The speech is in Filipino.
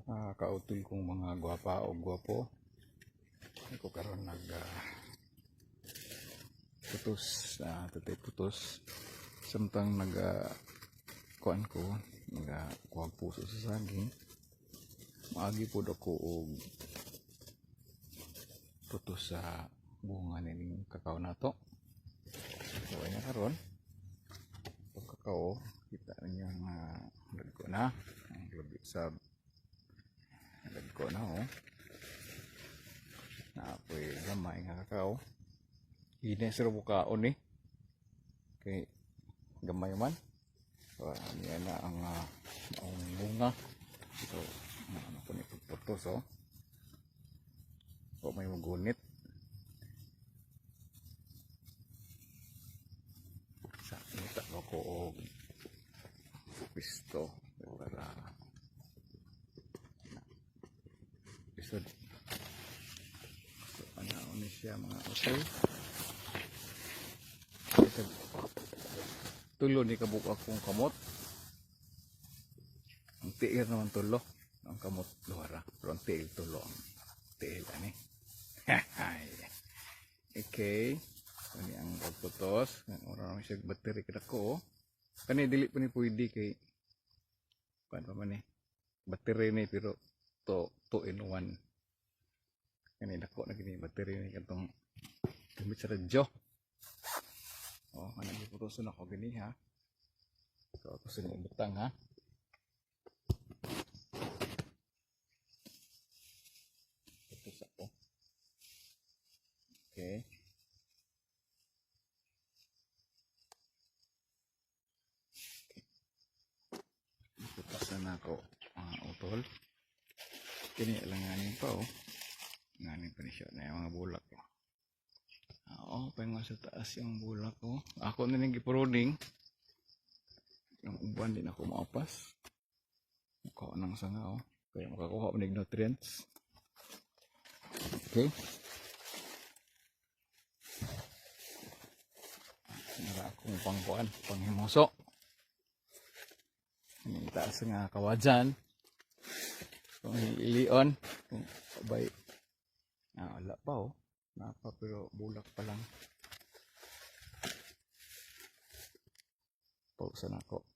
Kautol kong mga gwapa o gwapo. Ako karon nag putos, tatay putos. Samtang kuan ko, kuwag puso sa saging. Maagi po ako og putos sa bunga nining kakao nato. So ayan karon. Ang kakao, kita niyo nga lagko na. Ang labi sa lagko na Naapoy gamay nga kakao. Hines ra bukaon eh. Kay gamay man. So niya na ang bunga. So ano ko ni putos O may magunit. Sa nita ko og pisto para pisod. So ano ni siya mga utol. Tulo ni kabuk akong kamot. Ang tiil naman tulo. Ang kamot luhara. Pero ang tiil tulo. Ang tiil ani. Okay. Kani ang pagputos. Orang naman siya battery kada ko. Kani dili pa ni pwede kay paano pa man battery ni pero 2 in 1. Kani dako na gini battery ni katong gamit sa radyo. Kanang giputoson ako gini ha. So ako sa butang ha. Putos ako. Okay. Putosan na ako utol. Kini lang nganin pa Nganin pa ni siya na yung mga bulak pa sa taas yung bulak Ako na nang gipruning. Yung uban din ako maapas. Mukha nang sanga kaya makakuha ko ng nutrients. Okay. Nara akong pangkuan, panghimuso. Ini taas nga kawajan. Kung ilion, kung kabay. Wala pa Napa pero bulak pa lang. Pausan ako.